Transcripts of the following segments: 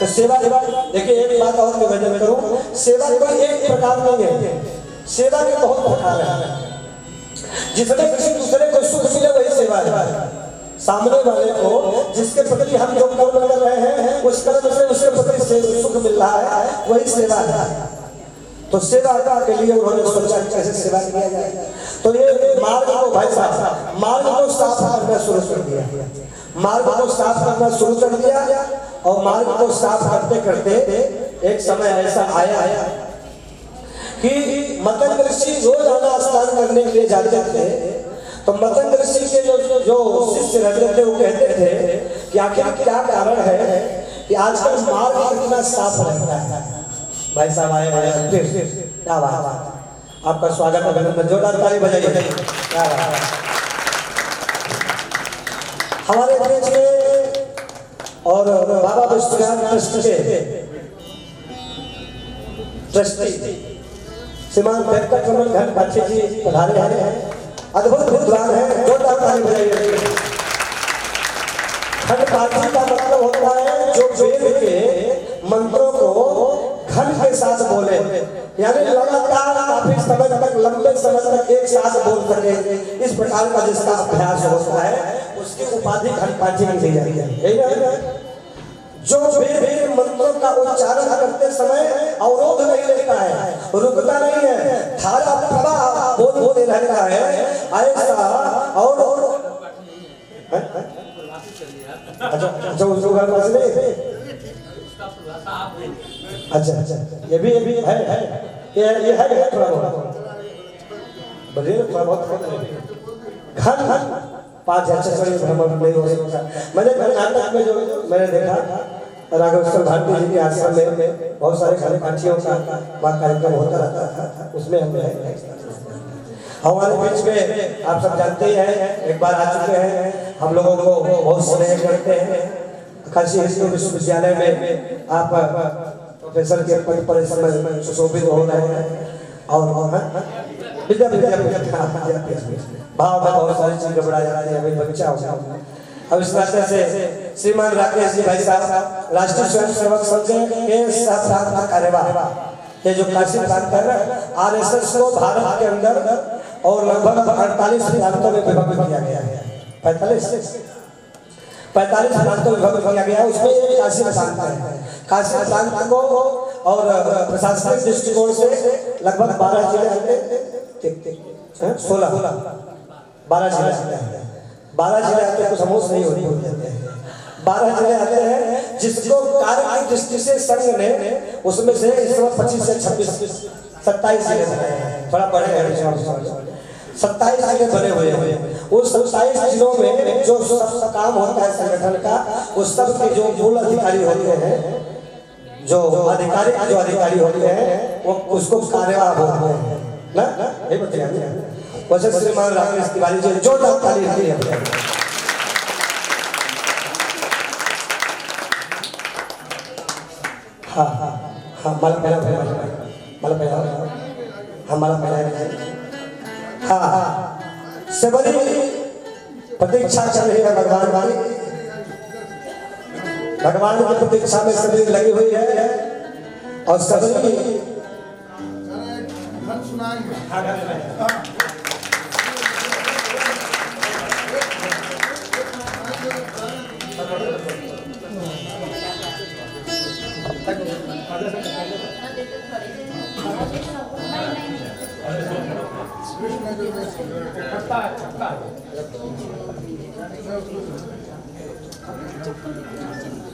तो सेवा देखिए, एक बात और निवेदन करूं, सेवा कोई एक प्रकार नहीं है, सेवा के बहुत प्रकार है। जिसमें किसी दूसरे को सुख मिले वही सेवा है। सामने वाले को जिसके प्रति हम जो कर्म कर रहे हैं उस कर्म से उसके प्रति सुख मिल रहा है, वही सेवा है। तो सेवा के लिए उन्होंने सोचा कैसे सेवा किया जाए। तो ये मार्ग को भाई साहब मार्ग को साफ करना शुरू कर दिया, मार्ग को साफ करना शुरू कर दिया। और मार्ग को साफ करते करते एक समय ऐसा आया कि मतंग ऋषि रोजाना स्नान करने के लिए जाते थे। तो मतंग ऋषि के जो शिष्य रहते थे वो कहते थे कि आखिर क्या कारण है कि आजकल मार्ग कितना साफ रहता है। भाई साहब आए हैं, क्या बात, आपका स्वागत है, जोरदार ताली बजाइए। क्या बात है, हमारे बीच में और बाबा विश्वनाथ ट्रस्ट के ट्रस्टी श्रीमान वेंकटरमण घनपाठी जी पधारे हैं, अद्भुत विद्वान है, जोरदार ताली बजाइए। घनपाठी का मतलब होता है जो वेद के मंत्रों को घन के साथ बोले, यानी लगातार काफी समय तक लंबे समय तक एक साथ बोल सके, इस प्रकार का जिसका अभ्यास होता है उसकी उपाधि घनपाठी की दी जाती है। जो वेद के मंत्रों का उच्चारण करते समय अवरोध नहीं लेता है, रुकता नहीं है, धारा प्रवाह बोलते रहता है ऐसा। और अच्छा ये भी है ये है थोड़ा बहुत बड़े थोड़ा बहुत घन 5 भ्रमण नहीं हो सकता। मैंने कर्नाटक में जो मैंने देखा राघवेश्वर भारती जी के आश्रम में बहुत सारे घनपाठियों का वहाँ कार्यक्रम होता रहता था, उसमें हमने हमारे बीच में आप सब जानते ही हैं, एक बार आ चुके हैं, हम लोगों को बहुत स्नेह करते हैं। काशी हिंदू विश्वविद्यालय में आप प्रोफेसर के पद पर इस समय सुशोभित हो रहे हैं और भाव में बहुत सारी चीज घबरा जाती है, अभी बच्चा होगा। अब इस नाते से श्रीमान राकेश जी भाई साहब राष्ट्रीय स्वयं सेवक संघ के सह कार्यवाह ये जो काशी प्रांत है आरएसएस को भारत के अंदर और लगभग 48 प्रांतों में विभाजित किया गया है। 45 प्रांतों में विभाजित किया गया है, उसमें एक काशी प्रांत है। काशी प्रांत को और प्रशासनिक दृष्टिकोण से लगभग 12 जिले आते हैं, 12 जिले आते हैं, कुछ समूह नहीं होते हैं, 12 जिले आते हैं जिसको कार्य की दृष्टि से संघ ने उसमें से इस समय 25 से 26 27 जिले बनाए हैं, थोड़ा बड़े हैं, 27 जिले बने हुए हैं। उस 27 जिलों में जो सब काम होता है संगठन का, उस सब के जो मूल अधिकारी होते हैं, जो अधिकारी होते हैं वो उसको कार्यवाह बोलते हैं ना, ये बताइए। वैसे श्रीमान राकेश तिवारी जी जोरदार ताली है। हाँ माला पहला हमारा पहला हाँ से बड़ी प्रतीक्षा चल रही है भगवान की प्रतीक्षा में सभी लगी हुई है और सभी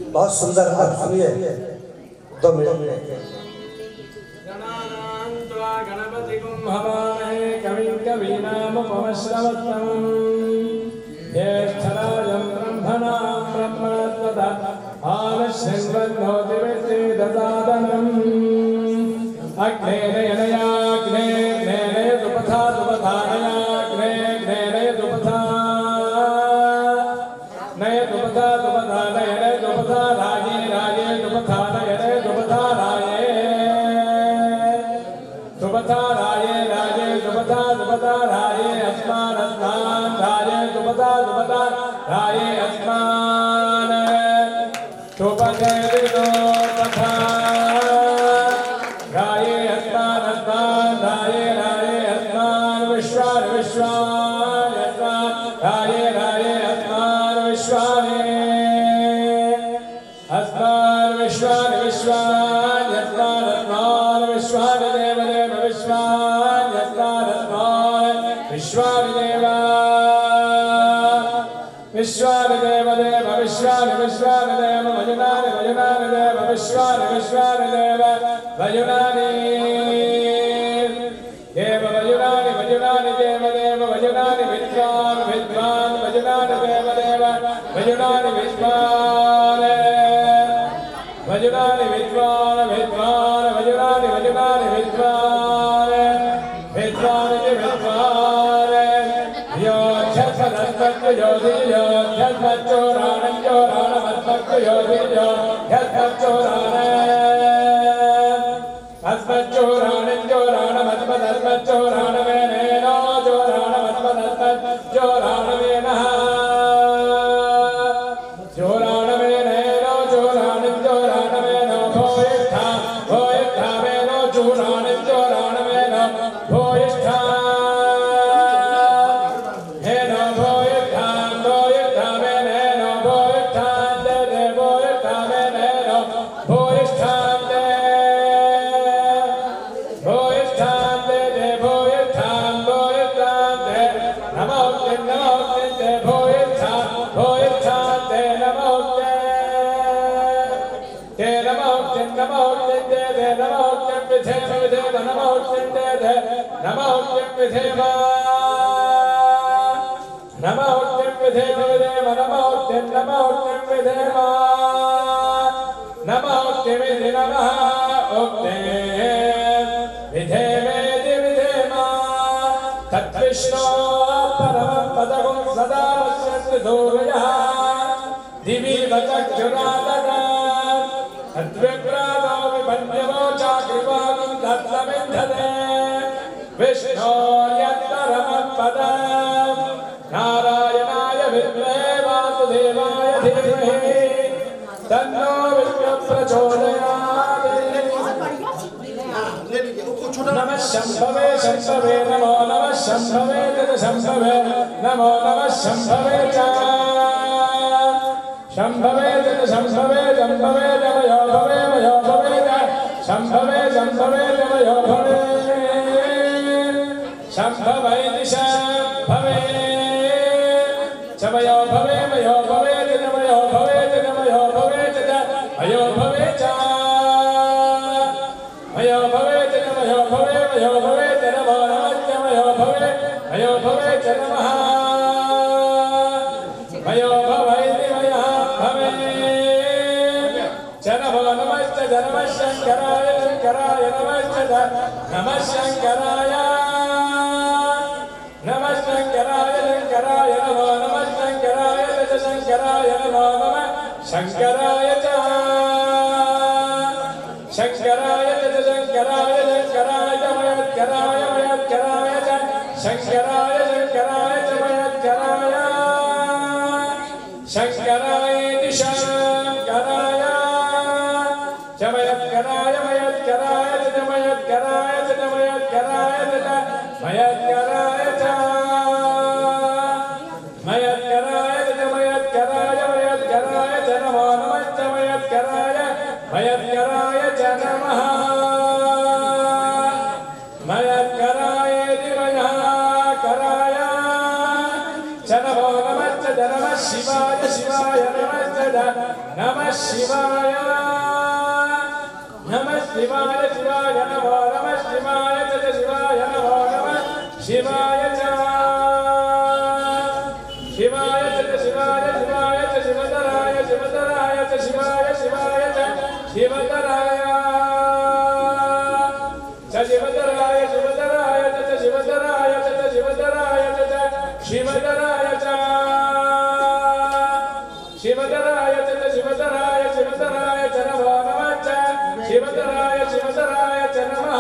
बहुत सुंदर आप सुनिए 2 मिनट। गणपति कुंभवामहे कविं कवीनामुपमश्रवस्तमं ज्येष्ठराजं ब्रह्मणां ब्रह्मणस्पतः आनश्चिन्वन्नोतिवित्ते ददादनम् अग्ने नयनयाग्ने नयनयतु पथा तुपथानयाग्ने नयनयतु पथा नयतु पथा तुपथा नयनयतु पथा राजे राजे तुपथा नयनयतु पथा राये तुपथा राये राजे तुपथा तुपथा राये अस्मान् अस्मान् राये तुपथा तुपथा राये अस्मान् तुपथे विश्वानि विश्वान्यत्नारत्नानि विश्वानि देवदेव विश्वान्यत्नारत्नानि विश्वानि देव विश्वानि देवदेव विश्वानि विश्वानि देव भजनानि भजनानि देव विश्वानि विश्वानि देव भजनानि देव भजनानि भजनानि देवदेव भजनानि विद्वान् विद्वान् भजनानि देवदेव भजनानि विद्वान् भजनानि विद्वान् विद्वान् भजनानि भजनानि विद्वान् विद्वान् विद्वान् यो ध्यात्मतत्त्वं योधियो ध्यात्मचोराणं चोराणमत्तत्त्वं योधियो ध्यात्मचोराणं अस्मच्चोराणं चोराणमत्मदस्मच्चोराणमेनेनो चोराणमत्मदस्मच्चोराणमेनः चोराणमेनेनो चोराणं चोराणमेनो भोयिष्ठा भोयिष्ठामेनो चोराणं चोराणमेनो भोयिष्ठा हेनो भोयिष्ठा भोयिष्ठामेनेनो भोयिष्ठां दे भोयिष्ठामेनेनो भोयिष्ठां दे तत्विष्णो परमं पदं सदा पश्यन्ति सूर्यः दिवि वचक्षुरादगा तद्विप्रादो विपन्यवो चाकृपागं दत्तमिन्धते विष्णो यत्परमं पदं नारायणाय विद्महे वासुदेवाय धीमहि तन्नो विष्णुः प्रचोदयात् नमः शम्भवे शम्भवे नमो नमः शम्भवे शम्भवे नमो नमः शम्भवे च शम्भवे शम्भवे शम्भवे जमयो भवे मयो भवे च शम्भवे शम्भवे जमयो भवे शम्भवे शम्भवे चमयो भवे मयो भवे जमयो भवे जमयो भवे च मयो भवे च मयो भवे मयो भवे मयो भवे च नमो नमः मयो भवे मयो भवे च नमः मयो भवे मया भवे च नमो नमः च नमः शंकराय शंकराय नमः च नमः शंकराय नमः शंकराय शंकराय नमो नमः शंकराय च शंकराय नमो नमः शंकराय च शंकराय च शंकराय शंकराय मयत्कराय मयत्कराय च शंकराय शंकराय च मयत्कराय शंकराय शंकराय च मयत्कराय मयत्कराय च मयत्कराय च मयत्कराय च मयत्कराय च मयत्कराय च मयत्कराय मयत्कराय च नमो नमः च मयत्कराय मयत्कराय च नमः मयत्कराय दिवयः कराय च नमो नमः च नमः शिवाय शिवाय नमः च नमः शिवाय नमः शिवाय शिवाय नमो नमः शिवाय च शिवाय नमो नमः शिवाय च शिवाय च शिवाय शिवाय च शिवतराय शिवतराय च शिवाय शिवाय च शिवतराय च शिवतराय शिवतराय च शिवतराय च शिवतराय च शिवतराय च शिवतराय च शिवतराय शिवतराय च नमो नमः च शिवतराय शिवतराय च नमः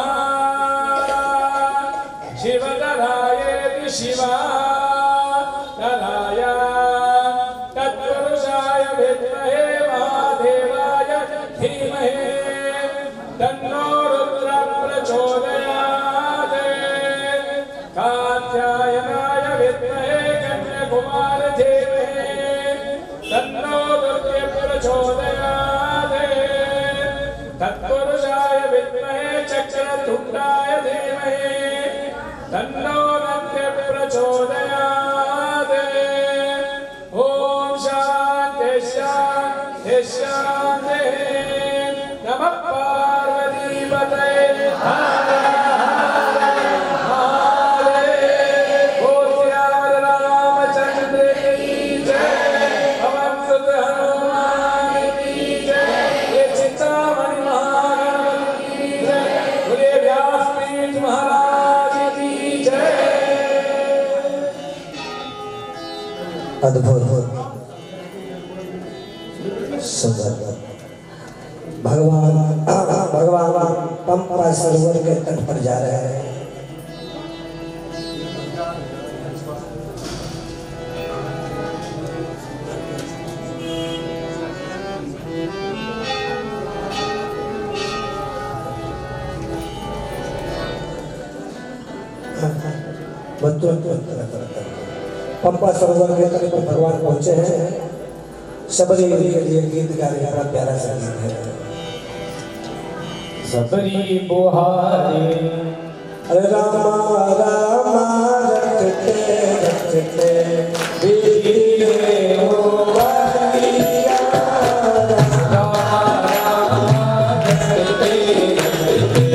शिवतराय शिवाय तत्पुरुषाय विद्महे महादेवाय धीमहि तन्नो रुद्रः प्रचोदयात् कात्यायनाय विद्महे कन्याकुमारी धीमहि तन्नो दुर्गे प्रचोदयात् तत्पुरुषाय विद्महे चक्रतुण्डाय धीमहि तन्नो दन्ति प्रचोदयात्। ॐ शान्ति शान्ति शान्तिः। नमः पार्वतीपतये हर हर महादेव। बोल रामचंद्र की जय, पवन सुत हनुमान की जय, ये चिंतामणि महागणपति की जय, बोले व्यासपीठ महाराज की जय। अद्भुत सुंदर भगवान पंपा सरोवर के तट पर जा रहे हैं। पंपा सरोवर के तट पर भगवान पहुंचे हैं। सबरी के लिए गीत गा रहे हैं, प्यारा सा गीत है। सबरी बुहारे अरे रामा रामा रटते रटते बीते हो बलिया, रामा रामा रटते रटते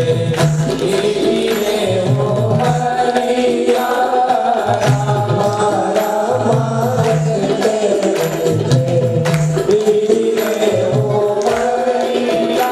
बीते हो बलिया, रामा रामा रटते रटते बीते हो बलिया।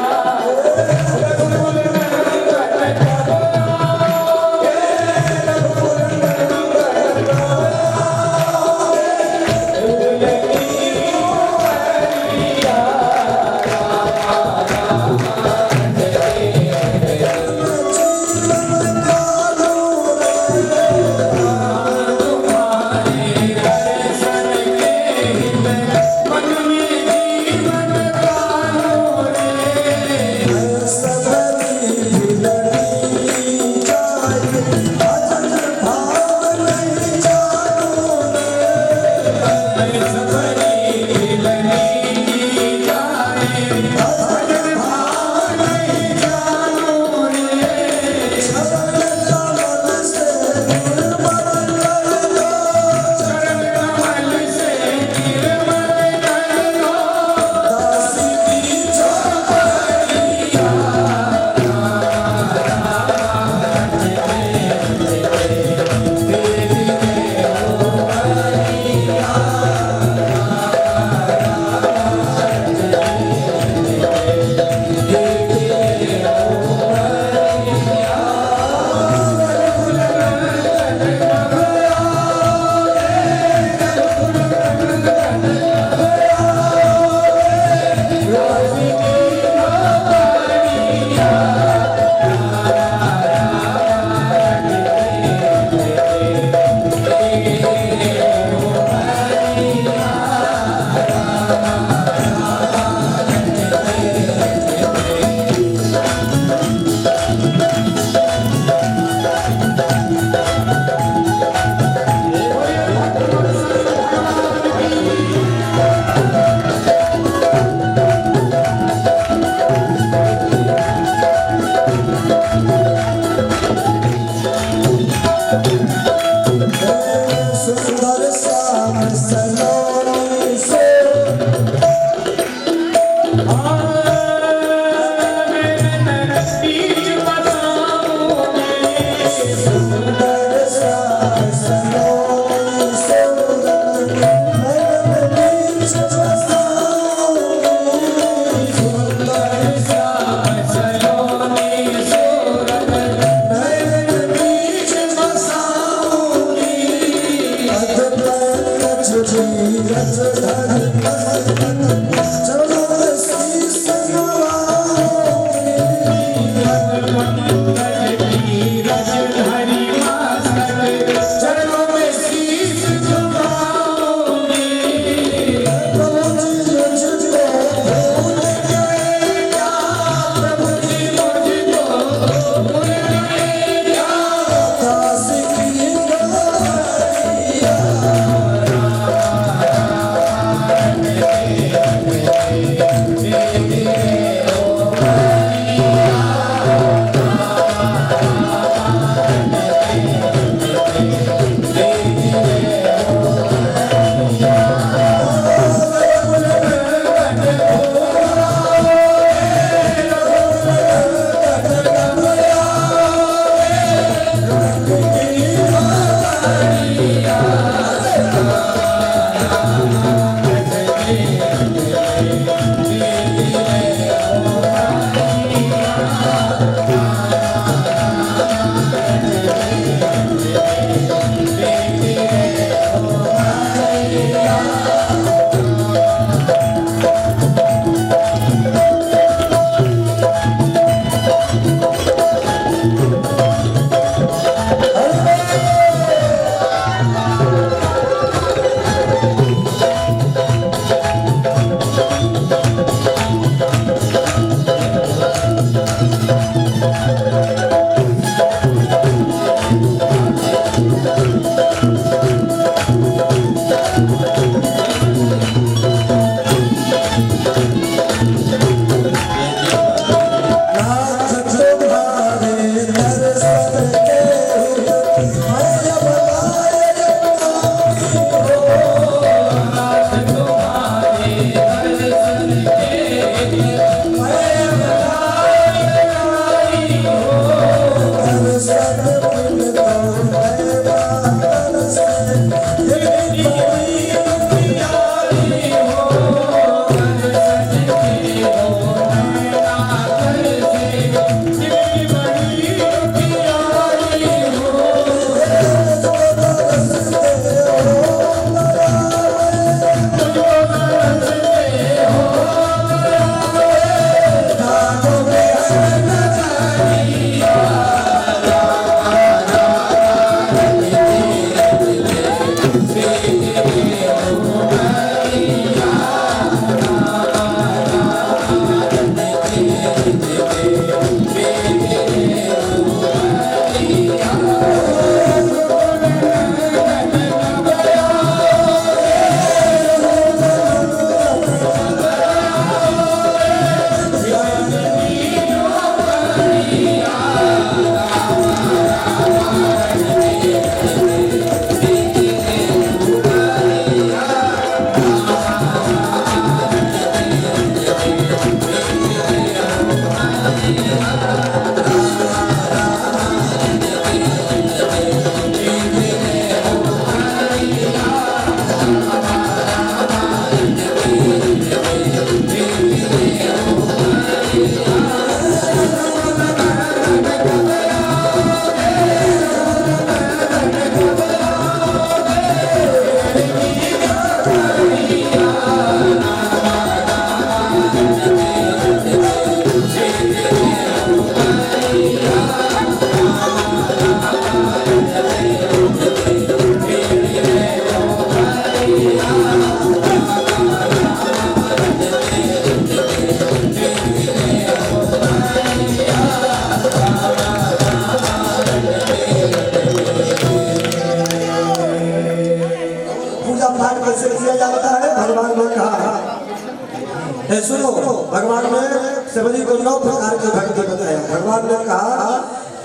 सभी को 9 प्रकार की भक्ति बताया। भगवान ने कहा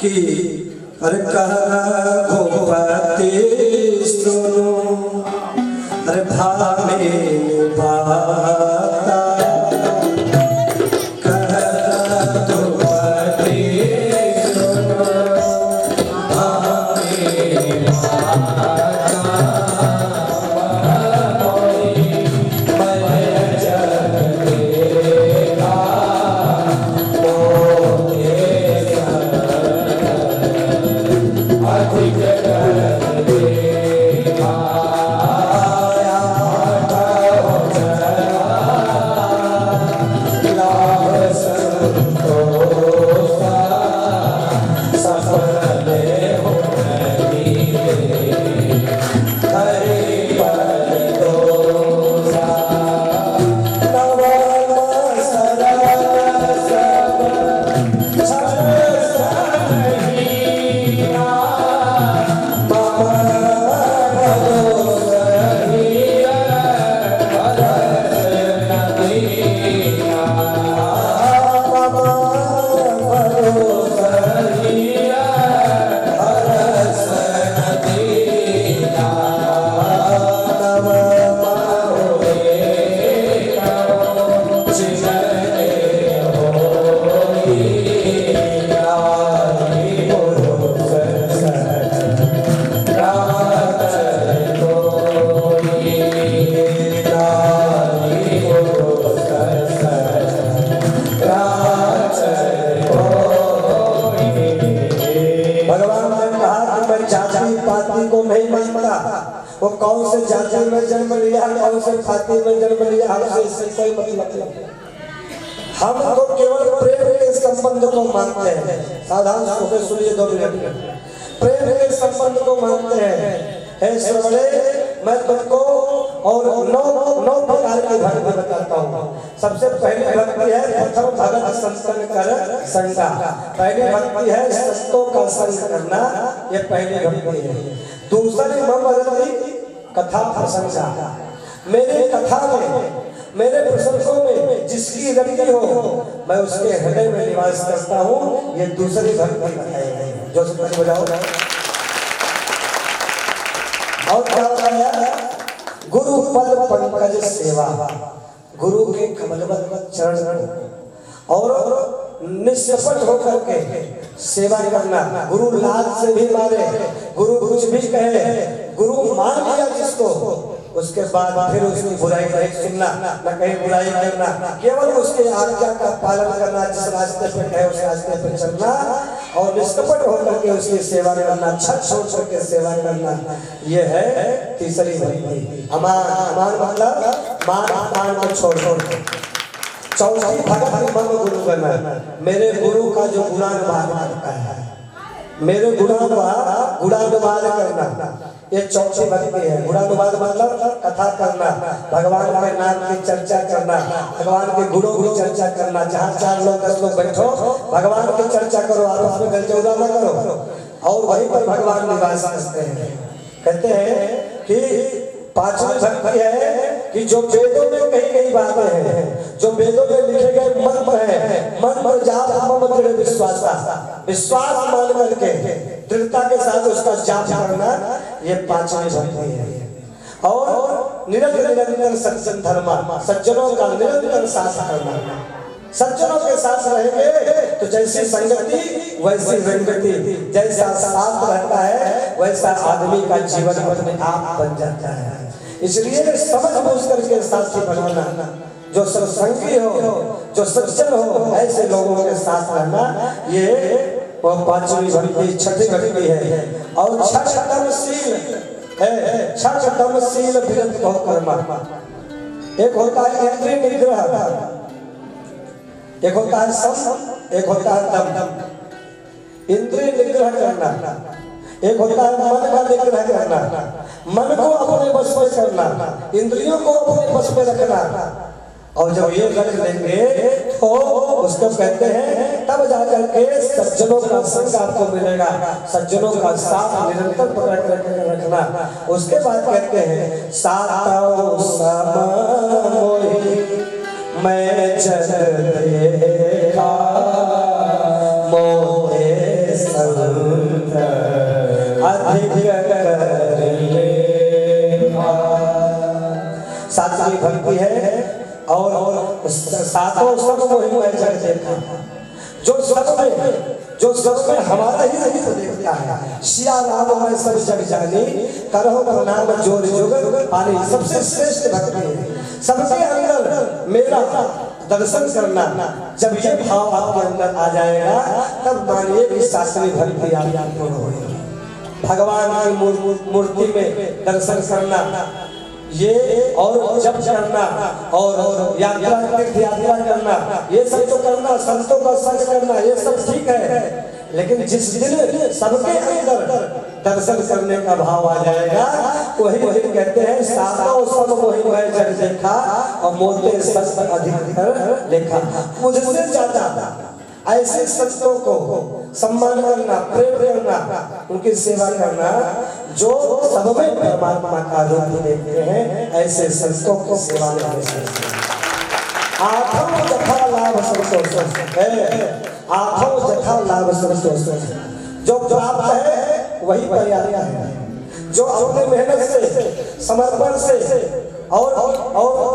कि अरे कह भूपति सुनो, अरे भावे भाता वो कौन से जाति में जन्म लिया, कौन से जाति में जन्म लिया, हमसे इससे कोई मतलब नहीं। हम तो केवल प्रेम के संबंध को मानते हैं। साधारण होकर सुनिए 2 मिनट। प्रेम के संबंध को मानते हैं। हे श्रवणे, मैं तुमको और 9 प्रकार की भक्ति बताता हूँ। सबसे पहली भक्ति है प्रथम भगत संतन कर संगा। पहली भक्ति है संतों का संग करना, ये पहली भक्ति है। दूसरी मम कथा प्रशंसा, मेरे कथा में, मेरे प्रशंसों में जिसकी रति हो मैं उसके हृदय में निवास करता हूँ। ये दूसरी भक्ति बताई जो सब बजाओ। और क्या बताया? गुरु पद पंकज सेवा, गुरु के कमलवत चरण और निष्कपट होकर के सेवा करना। गुरु लाल से भी मारे, गुरु कुछ भी कहे, गुरु मान लिया जिसको, उसके बाद फिर उसकी बुराई नहीं सुनना, न कहीं बुराई करना, केवल उसके आज्ञा का पालन करना, जिस रास्ते पे कहे उस रास्ते पे चलना और निष्कपट होकर के उसकी सेवा करना, छत छोड़ करके सेवा करना। ये है तीसरी भक्ति। अमान मतलब मान को छोड़ छोड़। चौथी भक्ति मम गुरु करना, मेरे गुरु का जो गुणानुवाद करता है, मेरे गुणानुवाद करना, ये चौथी भक्ति है। गुणानुवाद मतलब कथा करना, भगवान के नाम की चर्चा करना, भगवान के गुणों की चर्चा करना। जहाँ 4 लोग 10 लोग बैठो, भगवान की चर्चा करो, आपस में गलचौदा न करो। और वहीं पर भगवान निवास करते हैं। कहते हैं कि पांचवी भक्ति है कि जो वेदों में कई बातें हैं, जो वेदों में लिखे गए मंत्र हैं, मन पर जाप मम दृढ़ विश्वास मान करके दृढ़ता के साथ उसका जाप करना, ये पांचवी भक्ति है। और निरंतर सज्जन धर्म, सज्जनों का निरंतर साथ करना। सज्जनों के साथ रहेंगे तो जैसी संगति वैसी रंगति, जैसा साथ रहता है वैसा आदमी का जीवन अपने आप बन जाता है। इसलिए समझ बूझ करके साथी बनाना, जो सत्संगी हो, जो सज्जन हो, ऐसे लोगों के साथ रहना, ये वो पांचवी भक्ति, छठी भक्ति है। और छठ तमशील है, छठ तमशील विरत बहुकर्मा। एक होता है इंद्रिय निग्रह, एक होता है सम, एक होता है दम। इंद्रिय निग्रह करना, एक होता है मन का निग्रह करना, मन को अपने बस में करना, इंद्रियों को अपने बस में रखना। और जब ये रख लेंगे तो उसको कहते हैं, तब जाकर के सज्जनों का संग आपको मिलेगा, सज्जनों का साथ निरंतर पकड़ कर रखना। उसके बाद कहते हैं सातो सम मोहि मैं जग दे सात्विक भक्ति है और सातों सब मोहि में जग देखा। जो सब में हमारा ही नहीं तो देखता है। सिया राम में सब जग जानी करहो प्रणाम जोर जोग पानी। सबसे श्रेष्ठ भक्ति है। सबके अंदर मेरा दर्शन करना, जब ये भाव आपके अंदर आ जाएगा तब मानिए कि शास्त्रीय भक्ति आपकी पूर्ण होगी। भगवान की मूर्ति में दर्शन करना ये और जप करना और यात्रा करना, ये सब तो करना, संतों का संग करना, ये सब ठीक है। लेकिन जिस दिन सबके अंदर दर्शन करने का भाव आ जाएगा, वही कहते हैं सातों सब मोहि में जग देखा और मोते सत अधिक लेखा। मुझसे ज्यादा ऐसे संतों को सम्मान करना, प्रेम करना, उनकी सेवा करना जो सब में परमात्मा का रूप देखते हैं, ऐसे संतों को सेवा करना। आठों जथा लाभ संतोष है, आठों जथा लाभ संतोष। जो प्राप्त है वही पर्याप्त है। जो अपने मेहनत से, समर्पण से और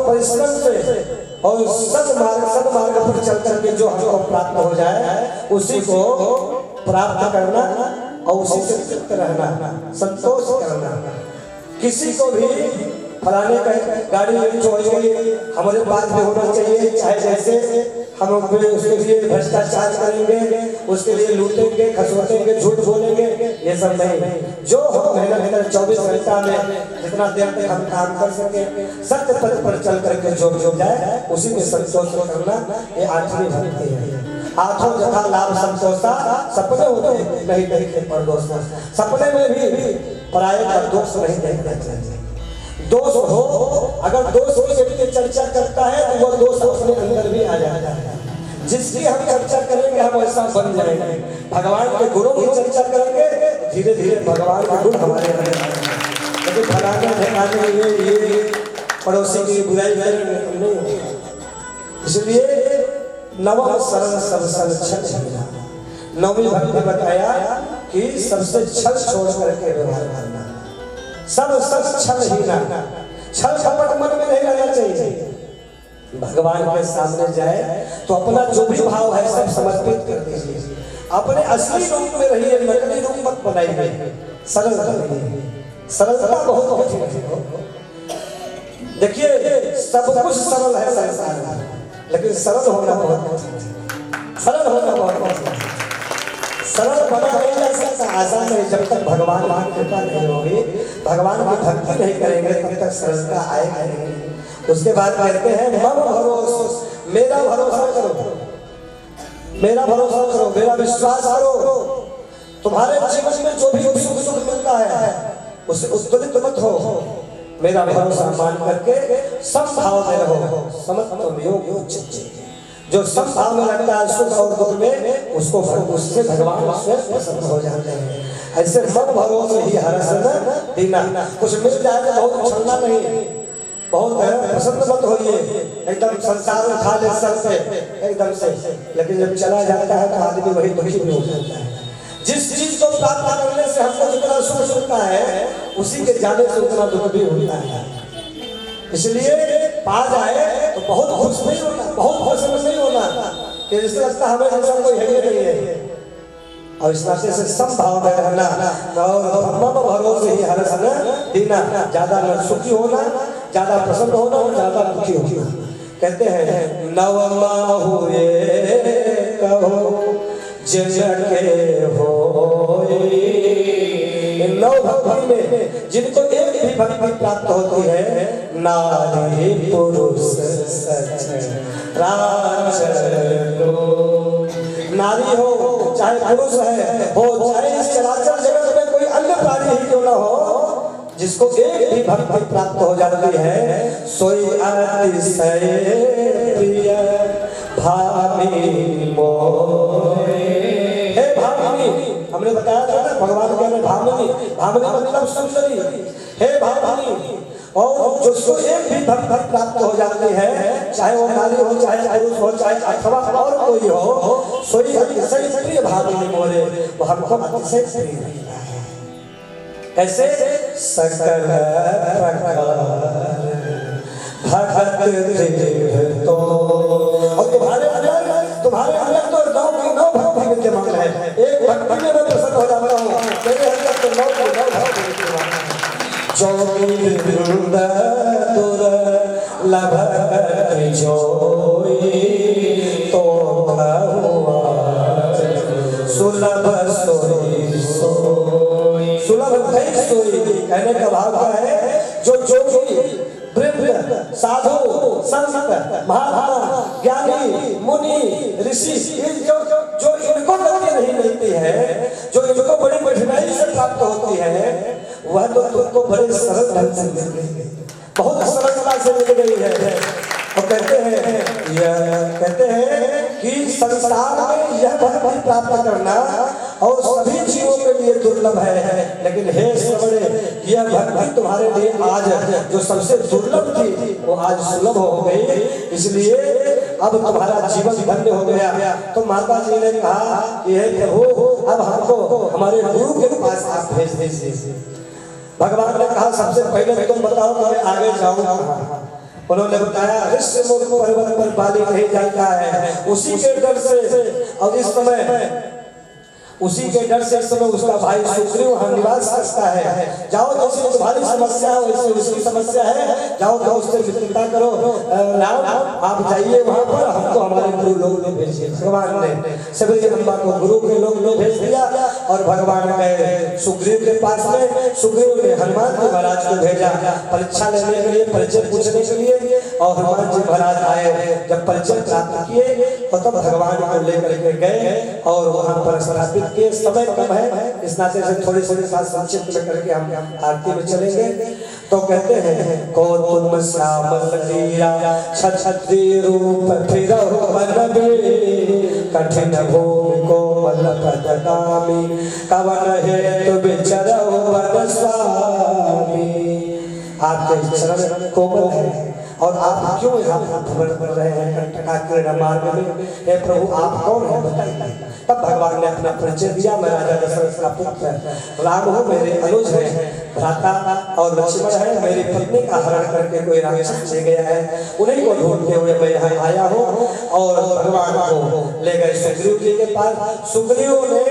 परिश्रम से और सदमार्ग पर चल करके जो हमको प्राप्त हो जाए, उसी को प्राप्त करना और उसी से तृप्त रहना, संतोष करना। किसी को भी फलाने का गाड़ी चाहिए, हमारे पास भी होना चाहिए, चाहे जैसे हम उसके लिए भ्रष्टाचार करेंगे, उसके लिए लूटेंगे, खसोटेंगे, झूठ बोलेंगे, ये सब नहीं। जो हम मेहनत 24 घंटा में जितना देर तक हम काम कर सके, सत्य पथ पर चल करके जो जाए उसी में संतोष करना, ये आठवीं भक्ति है। आठों जथा लाभ संतोषा। सपने होते नहीं देखते पर दोष, सपने में भी पराये का दोष नहीं देखना चाहिए। दोष हो, अगर दोष की व्यक्ति चर्चा करता है तो वो दोष अपने अंदर भी आ जाता है। जिसकी हम चर्चा करेंगे हम ऐसा बन जाएंगे। भगवान के गुणों की चर्चा करेंगे, धीरे धीरे भगवान के गुण हमारे अंदर आएंगे। लेकिन फलाने ठिकाने ये पड़ोसी की बुराई नहीं होगी। इसलिए नवम शरण सब छल। नवमी भक्ति बताया कि सबसे छल छोड़ करके व्यवहार करना, सब छल ही ना, छल कपट मन में नहीं रहना चाहिए। भगवान के सामने जाए तो अपना जो भी भाव है सब समर्पित कर दीजिए। अपने असली रूप में रहिए, नकली रूप मत बनाइए। सरल रहिए, सरलता बहुत कठिन है। देखिए सब कुछ सरल है संसार में, लेकिन सरल होना बहुत कठिन है। सरल होना बहुत कठिन है। सरल बना नहीं जा सकता, आसान नहीं। जब तक भगवान की कृपा नहीं होगी, भगवान की भक्ति नहीं करेंगे, तब तक सरलता आएगा नहीं। उसके बाद कहते हैं मम भरोसा, मेरा भरोसा करो, मेरा भरोसा करो, मेरा विश्वास करो। तुम्हारे जीवन में जो भी सुख मिलता है उससे उत्पलित मत हो। मेरा भरोसा मान करके सब भाव में रहो। समत्व योग चित्त, जो सब भाव में लगता है सुख और दुख में, उसको उससे भगवान से प्रसन्न हो जाते हैं। ऐसे मन भरोसे ही हर्ष दीना। कुछ मिल जाए तो बहुत छलना नहीं, बहुत प्रसन्न मत होइए, एकदम संसार उठा ले सर से एकदम से। लेकिन जब चला जाता है तो आदमी वही दुखी भी हो जाता है। जिस चीज को प्राप्त करने से हमको जितना सुख मिलता है, उसी के जाने से उतना दुख भी होता है। इसलिए पा जाए तो बहुत खुश नहीं होना, बहुत खुश नहीं होना कि जिस लगता हमें ऐसा कोई है नहीं है। और इस नाते से संभाव में रहना और मम भरोसे ही हर्ष दीना। ज्यादा न सुखी होना, ज्यादा प्रसन्न होना और ज्यादा दुखी होना। कहते हैं नवमा हुए कहो जिनके होए। नव भक्ति में जिनको एक भी भक्ति प्राप्त होती है, नारी पुरुष सच नारी हो चाहे पुरुष हो, चाहे इस चराचर जगत में कोई अन्य प्राणी ही क्यों न हो, जिसको एक भी भक्ति प्राप्त हो जाती है, सोई अतिशय प्रिय भामी मोरे। हे भामी, हमने बताया था ना भगवान कह रहे भामिनी, भामिनी मतलब सुंदरी। हे भामिनी, और जिसको एक भी भक्ति प्राप्त हो जाती है, चाहे वो नारी हो, चाहे पुरुष हो, चाहे अथवा और कोई हो, सोई अतिशय प्रिय भामिनी मोरे, वो हमको अतिशय प्रिय लगता है। कैसे? सकल प्रकार भगत देव तो, और तुम्हारे अंदर तो 9 भक्ति विद्यमान है। एक भक्ति में मैं प्रसन्न हो जाता हूँ, मेरे अंदर तो 9 भक्ति विद्यमान है। जोगी वृंद दुर्लभ जोई तो सुलभ सोई सुलभ सोई। कहने का भाव क्या है? जो जोगी वृंद साधु संत महात्मा ज्ञानी मुनि ऋषि जो इनको गति नहीं मिलती है, जो इनको बड़ी कठिनाई से प्राप्त होती है, वह तो तुमको बड़े सरल ढंग से मिल गई है, बहुत सरलता से मिल गई है। और कहते हैं कि संसार में यह भक्ति प्राप्त करना और सभी जीवों के लिए दुर्लभ है, लेकिन हे श्रवणे, यह भक्ति तुम्हारे लिए आज जो सबसे दुर्लभ थी वो आज सुलभ हो गई, इसलिए अब तुम्हारा जीवन धन्य हो गया। तो माता जी ने कहा कि हे प्रभु, अब हमको हमारे गुरु के पास आप भेज दीजिए। भगवान ने कहा सबसे पहले तुम बताओ कि मैं आगे जाऊंगा। उन्होंने बताया ऋषिमुख पर्वत पर बाली नहीं जाता है, उसी के डर से और इस समय उसी के डर से इस समय उसका भाई सुग्रीव वहां निवास करता है। जाओ तो उसकी तुम्हारी समस्या है, वैसे उसकी समस्या है, जाओ तो उससे मित्रता करो। राम आप जाइए वहां पर, हमको हमारे गुरु लोग भेजिए। भगवान ने सभी अम्बा को गुरु के लोग भेज दिया और भगवान गए सुग्रीव के पास में। सुग्रीव ने हनुमान जी महाराज को भेजा परीक्षा लेने के लिए, परिचय पूछने के लिए, और हनुमान जी महाराज आए। जब परिचय प्राप्त किए तो तब भगवान को लेकर के गए और वहां पर स्थापित के। समय कम है, इस नाते से थोड़ी साथ संक्षिप्त में करके हम आरती में चलेंगे। तो कहते हैं कौन तुम श्यामल लीला छत्री रूप फिरहु वन में, कठिन भूमि कोमल पदगामी कवन हेतु विचरहु वन स्वामी। आपके चरण कोमल है और आप क्यों यहाँ भ्रमण कर रहे हैं कंटका मार्ग में? हे प्रभु आप कौन हैं बताइए। तब भगवान ने अपना परिचय दिया, मैं राजा दशरथ का पुत्र राम हूँ, मेरे अनुज है, भ्राता और लक्ष्मण है, मेरी पत्नी का हरण करके कोई राक्षस ले गया है, उन्हीं को ढूंढते हुए मैं यहाँ आया हूँ। और भगवान को ले गए सुग्रीव जी के पास। सुग्रीव ने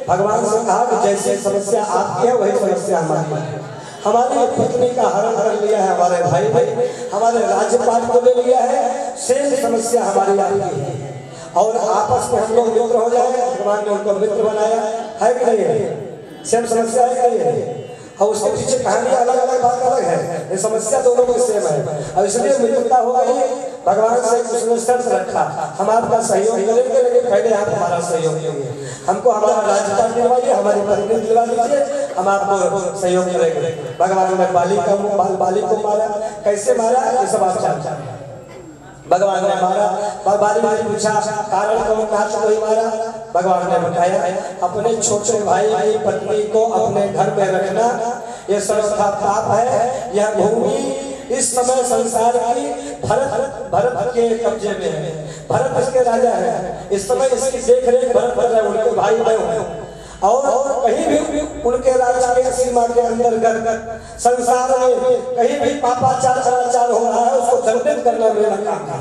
भगवान से कहा कि जैसी समस्या आपकी है वही समस्या हमारी है। हमारी पत्नी का हरण कर लिया है हमारे भाई, हमारे राज्यपाल को ले लिया है, सेम समस्या हमारी आपकी है, और आपस में हम लोग मित्र हो जाए। भगवान ने उनको मित्र बनाया है कि नहीं है? सेम समस्या है कि नहीं है? और उसके पीछे कहानी अलग अलग, बात अलग है, ये समस्या दोनों की सेम है। और इसलिए मित्रता हो गई। भगवान से उसने शर्त रखा, हम आपका सहयोग करेंगे, लेकिन पहले आप हमारा सहयोग करेंगे, हमको हमारा राज्यपाल दिलवाइए, हमारी पत्नी दिलवा दीजिए, हम आपको सहयोग करेंगे। भगवान ने बाली को मारा। कैसे मारा ये सब आप जानते हैं। भगवान ने मारा, बाली ने पूछा कारण कौन कहा कोई मारा? भगवान ने बताया अपने छोटे भाई की पत्नी को अपने घर में रखना ये सर्वथा पाप है। यह भूमि इस समय संसार की भरत के कब्जे में है, भरत इसके राजा है, इस समय इसकी देख रेख भरत कर रहे हैं, उनके भाई मैं हूँ। और कहीं भी उनके राज्य के सीमा के अंतर्गत संसार में कहीं भी पापाचार हो रहा है, उसको दंडित करना मेरा काम है,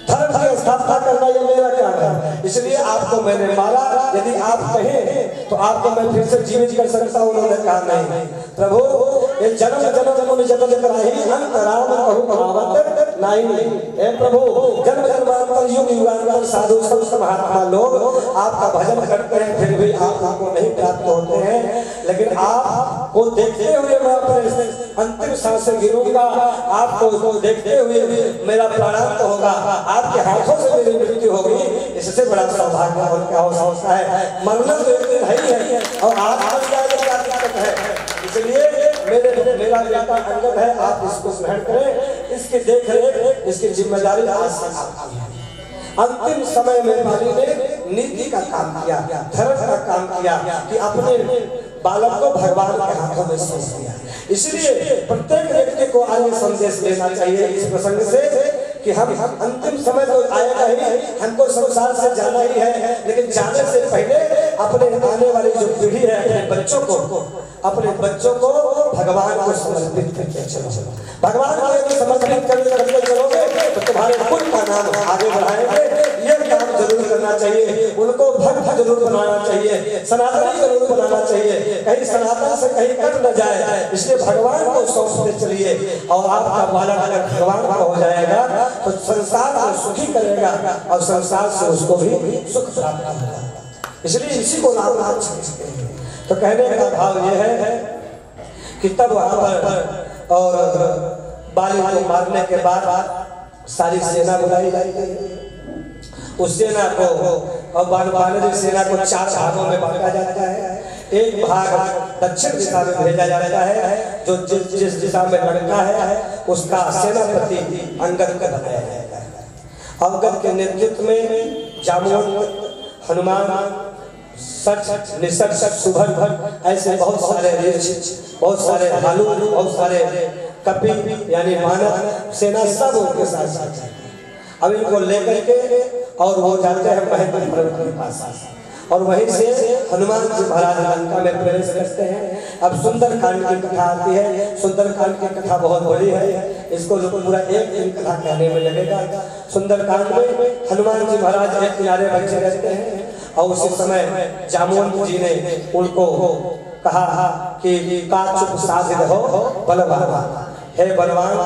धर्म की स्थापना करना ये मेरा काम है। इसलिए आपको मैंने मारा, यदि आप कहें तो आपको मैं फिर से जीवित कर सकता हूँ। उन्होंने कहा नहीं प्रभु, ये जन्म जन्म कराही अंत राम कहु कहावत नहीं। हे प्रभु, जन्म जन्मांतर युग युगांतर साधु संत महात्मा लोग आपका भजन करते हैं, फिर भी आपको नहीं प्राप्त होते हैं। लेकिन आपको देखते हुए मैं अपने अंतिम सांस गिरूंगा, आपको देखते हुए मेरा प्राणांत होगा, आपके हाथों से मेरी मृत्यु होगी। इससे बड़ा सौभाग्य और क्या हो सकता है? मरना तो एक दिन है ही है, और आप मर जाएंगे क्या दिक्कत है? इसलिए मेरा बेटा अंगद है, आप इसको ग्रहण करें, इसकी देख रेख इसकी जिम्मेदारी आज से आपकी है। अंतिम समय में बाली ने नीति का काम किया, धर्म का काम किया कि अपने बालक को भगवान के हाथों में सौंप दिया। इसलिए प्रत्येक व्यक्ति को आज संदेश लेना चाहिए इस प्रसंग से कि हम अंतिम समय तो आएगा ही, हमको संसार से जाना ही है, लेकिन जाने से पहले अपने आने वाली जो पीढ़ी है अपने बच्चों को भगवान को समर्पित करके चलो। भगवान को समर्पित करके चाहिए, उनको भक्त जरूर बनाना चाहिए, सनातनी जरूर बनाना चाहिए, कहीं सनातन से कहीं कट न जाए। इसलिए भगवान को सौंपते चलिए और आपका बालक अगर भगवान का हो जाएगा तो संसार को सुखी करेगा और संसार से उसको भी सुख प्राप्त होगा। इसलिए इसी को नाम नाम समझते हैं। तो कहने का भाव यह है कि तब वहां पर और बाली को मारने के बाद सारी सेना बुलाई गई। उस सेना को और वानरी सेना को 4 भागों में बांटा जाता है। एक भाग दक्षिण दिशा में भेजा जाता है, जो जिस दिशा में लड़का है उसका सेनापति अंगद का बनाया जाता है। अंगद के नेतृत्व में जामुन, हनुमान, सच, निसट, सुभग ऐसे बहुत सारे ऋषि, बहुत सारे भालू, बहुत सारे कपि यानी मानव सेना सब उनके साथ साथ है। अब इनको लेकर के और वो जाते हैं महेंद्र पर्वत के पास और वहीं से हनुमान जी महाराज लंका में प्रवेश करते हैं। अब सुंदरकांड की कथा आती है। सुंदरकांड की कथा बहुत बड़ी है, इसको जो पूरा एक दिन कथा कहने में लगेगा। सुंदरकांड में हनुमान जी महाराज एक किनारे बैठे रहते हैं और उसी समय जामुन जी ने उनको कहा कि का चुप साध रहो बलवान। हे बलवान,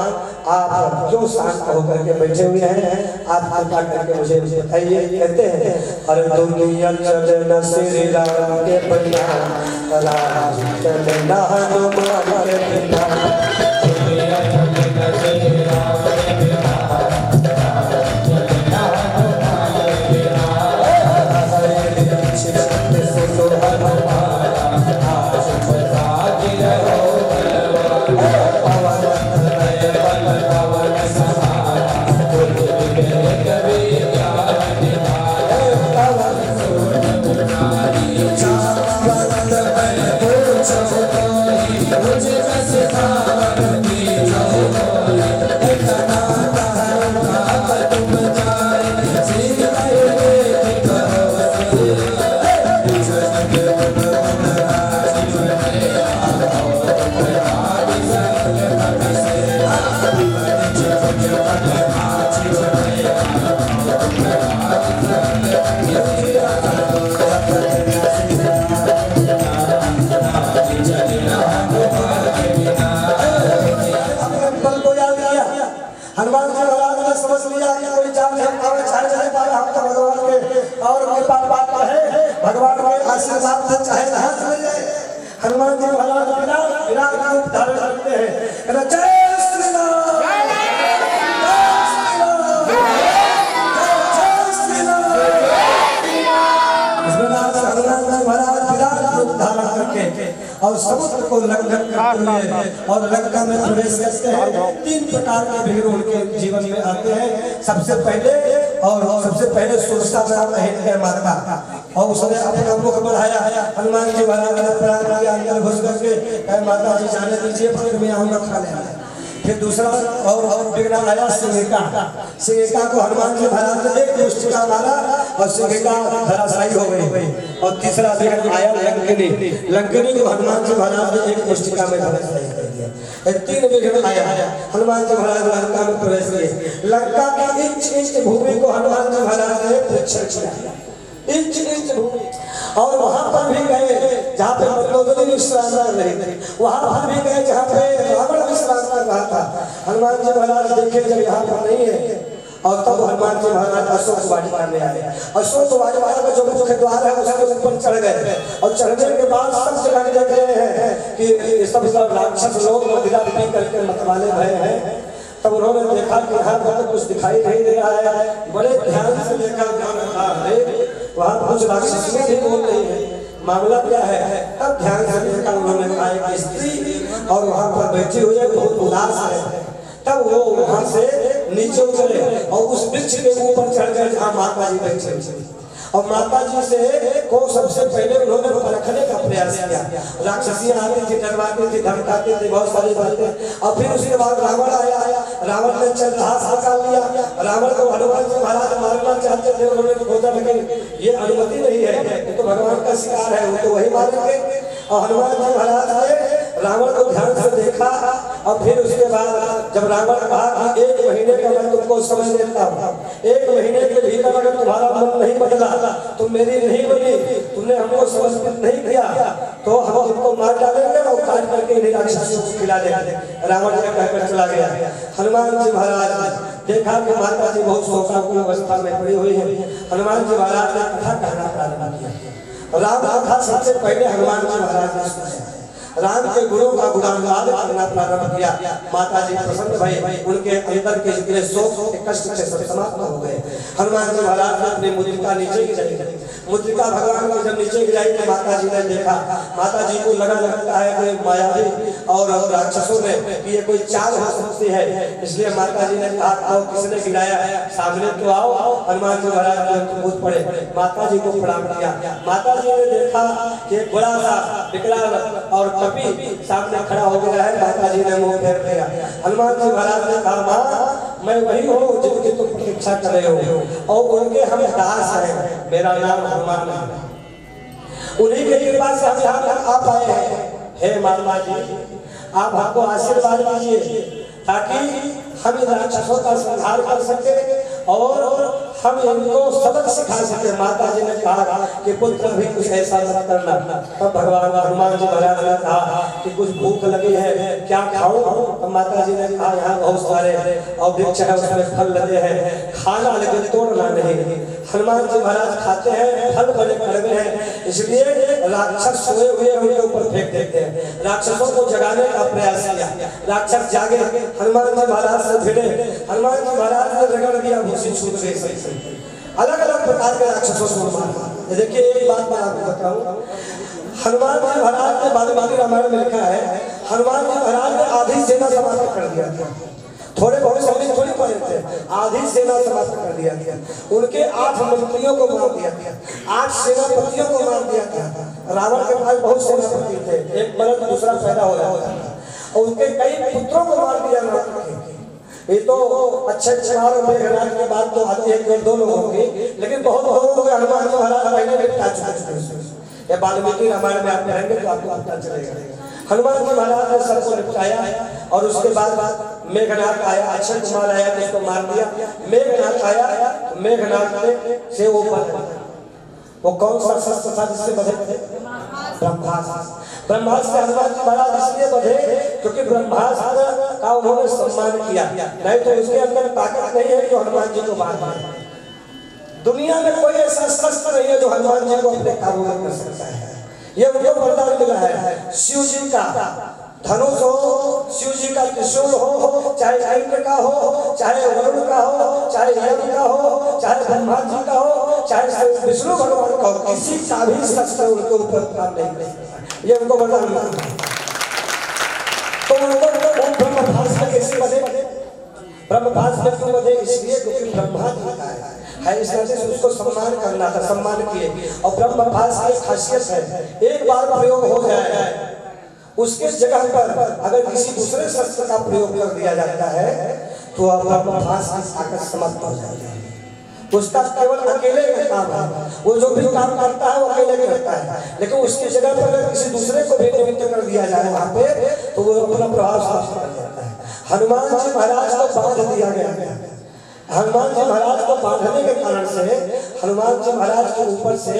आप क्यों शांत होकर के बैठे हुए हैं? आप कृपा करके मुझे बताइए। कहते हैं अरे दुनिया चलना श्री राम के बिना, राम चलना हनुमान के बिना, दुनिया चलना श्री राम के बिना, राम चलना हनुमान के बिना, हरे चित्त सुनो हनुमान, आज साज रहो बलवान। हनुमान जी महाराज ने समझ लिया कि कोई जान नहीं पावे, चाहे नहीं पावे, हम तो भगवान के और कृपा बात है, भगवान के आशीर्वाद से चाहे जहां चले जाए। हनुमान जी महाराज विराट रूप धारण करते हैं। जय श्री राम, हनुमान जी महाराज विराट रूप धारण करके और समुद्र को लंघन करते हुए और लंका में प्रवेश करते हैं। 3 प्रकार के विघ्न उनके जीवन में आते हैं। सबसे पहले सुरक्षा नाम है माता और उसने अपना मुख बढ़ाया। हनुमान जी महाराज ने प्राण के अंदर घुस करके माता जी जाने दीजिए, पर मैं यहाँ खा लेना। फिर दूसरा और विघ्न आया सिंहिका को हनुमान जी महाराज ने एक मुष्टिका मारा और सिंहिका धराशायी हो गई। और तीसरा विघ्न आया लंकनी को हनुमान जी महाराज ने एक मुष्टिका में धराशायी कर दिया। 3 विघ्न आया। हनुमान जी महाराज लंका में प्रवेश किए। लंका की इंच भूमि को हनुमान जी महाराज ने परीक्षण किया, इंच भूमि। और वहां पर भी गए जहाँ पे मंदोदरी विश्राम कर रही थी, वहां पर भी गए जहाँ पे रावण विश्राम कर रहा था। हनुमान जी महाराज देखे जब यहाँ पर नहीं है और तब हनुमान जी महाराज अशोक वाटिका में आए। अशोक वाटिका का जो मुख्य द्वार है उसके ऊपर चढ़ गए और चढ़ने के बाद सब जगह देख रहे हैं कि सब राक्षस लोग मदिरा पी करके मतवाले भय हैं। तब उन्होंने देखा कि यहाँ पर कुछ दिखाई नहीं दे रहा है। बड़े ध्यान से देखा, वहाँ कुछ राक्षसियाँ भी बोल रही है, मामला क्या है? तब ध्यान से देखा, उन्होंने कहा एक स्त्री और वहाँ पर बैठी हुई है, बहुत उदास है। तब वो वहाँ से नीचे उतरे और उस वृक्ष के ऊपर चढ़ गए जहाँ माता जी बैठी और माता जी से को सबसे पहले उन्होंने परखने का प्रयास किया। राक्षसियाँ आती थी, डरवाती थी, धमकाती थी, बहुत सारी बातें। और फिर उसके बाद रावण आया। रावण ने चंद्रहास निकाल लिया। रावण को हनुमान जी महाराज मारना चाहते थे, उन्होंने खोजा लेकिन ये अनुमति नहीं है, ये तो भगवान का शिकार है, वो तो वही मारेंगे। और हनुमान जी महाराज ने रावण को ध्यान से देखा और फिर उसके बाद जब रावण कहा कि 1 महीने का मैं तुमको समय देता हूँ, 1 महीने के भीतर अगर तुम्हारा मन नहीं बदला, तुम मेरी नहीं बनी, तुमने हमको समर्पित नहीं किया, तो हम तुमको मार डालेंगे और काट करके इन्हीं राक्षसों को खिला देंगे। रावण ने कहकर चला गया। हनुमान जी महाराज देखा कि माता जी बहुत शोकाकुल अवस्था में पड़ी हुई है। हनुमान जी महाराज ने कथा कहना प्रारंभ किया। राम कथा सबसे पहले हनुमान जी महाराज ने सुनाया। राम के गुणों का गुणानुवाद करना प्रारंभ किया। माता जी प्रसन्न भई, उनके अंदर के जितने शोक के कष्ट से सब समाप्त हो गए। हनुमान जी महाराज ने अपनी मुद्रिका नीचे गिराई। मुद्रिका भगवान की जब नीचे गिराई तो माता जी ने देखा, माता जी को लगता है कि मायावी और राक्षसों ने कि ये कोई चाल हो सकती है, इसलिए माता जी ने कहा आओ किसने गिराया है, सामने तो आओ। हनुमान जी महाराज कूद पड़े, माता जी को प्रणाम किया। माता जी ने देखा कि एक बड़ा सा विकराल और कपि सामने खड़ा हो गया है। माता जी ने मुंह फेर लिया। हनुमान जी महाराज ने कहा माँ मैं वही हूँ जिनकी तुम प्रतीक्षा कर रहे हो और उनके हम दास हैं, मेरा नाम हनुमान है। उन्हीं के कृपा से हम यहाँ तक आ पाए हैं। हे माता जी आप हमको आशीर्वाद दीजिए ताकि हम इन राक्षसों का संहार कर सके और हम इनको सबक सिखा सके। माता जी ने कहा कि पुत्र भी कुछ ऐसा मत करना। तब भगवान हनुमान जी महाराज ने कहा कि कुछ भूख लगी है, क्या खाऊं? तब माता जी ने कहा यहाँ बहुत सारे और वृक्ष है, उसमें फल लगे हैं, खाना लेकिन तोड़ना नहीं। हनुमान जी महाराज खाते हैं, फल बड़े कड़वे हैं, इसलिए राक्षस सोए हुए उनके ऊपर फेंक देते हैं। राक्षसों को जगाने का प्रयास किया, राक्षस जागे, हनुमान जी महाराज से भिड़े। हनुमान जी महाराज ने रगड़ दिया, भूसी छूट गई। अलग अलग प्रकार के राक्षसों को मारा। देखिए एक बात मैं आपको बताऊं, हनुमान जी महाराज ने वाल्मीकि रामायण में लिखा है, हनुमान जी महाराज ने आधी सेना समाप्त कर दिया था। थोड़े बहुत सैनिक थोड़ी पड़े थे, आधी सेना समाप्त कर दिया गया। उनके 8 मंत्रियों को मार दिया गया, 8 सेनापतियों को मार दिया गया। रावण के पास बहुत सेनापति थे, एक मर्द दूसरा पैदा हो जाता था और उनके कई पुत्रों को मार दिया। ये तो अच्छे चुनाव मेघनाथ के बाद तो आते हैं 2 लोगों की, लेकिन बहुत लोगों के हनुमान जी महाराज पहले निपटा चुके हैं। वाल्मीकि रामायण में आप पढ़ेंगे तो आपको पता चलेगा। हनुमान जी महाराज ने सबको निपटाया और उसके बाद मेघनाथ आया, अक्षय कुमार आया तो उसको मार दिया। मेघनाथ आया, मेघनाथ ने से वो कौन सा शस्त्र था जिससे बधे थे? ब्रह्मास्त्र। ब्रह्मास्त्र से हनुमान जी महाराज इसलिए बधे क्योंकि ब्रह्मास्त्र का उन्होंने सम्मान किया, नहीं तो उसके अंदर ताकत नहीं है जो हनुमान जी को मार पाए। दुनिया में कोई ऐसा शस्त्र नहीं है जो हनुमान जी को अपने काबू में कर सकता है। ये उनको वरदान मिला है। शिव जी का धनुष हो, शिव जी का त्रिशूल हो, चाहे इंद्र का हो, चाहे वरुण का हो, चाहे यम का हो, चाहे ब्रह्मा जी का हो, चाहे विष्णु भगवान का हो, किसी का भी शस्त्र उनके ऊपर काम नहीं कर सकता। ये उनको वरदान मिला। तो उनको ब्रह्मभास्कर कैसे बने? ब्रह्मभास्कर क्यों बने? इसलिए क्योंकि ब्रह्मा जी का है, इस वजह से उसको सम्मान करना था, सम्मान किए। और ब्रह्मभास्कर की खासियत है, एक बार प्रयोग हो जाए उसके जगह पर अगर किसी दूसरे शस्त्र का प्रयोग कर दिया जाता है तो ब्रह्मभास्कर की ताकत समाप्त हो जाती है। उसका केवल अकेले का काम है, वो जो भी काम करता है वो अकेले करता है, लेकिन उसकी जगह पर अगर किसी दूसरे को भी निमित्त कर दिया जाए वहां पे तो वो अपना प्रभाव समाप्त कर देता है। हनुमान जी महाराज को बांध दिया गया। हनुमान जी महाराज को बांधने के कारण से हनुमान जी महाराज के ऊपर से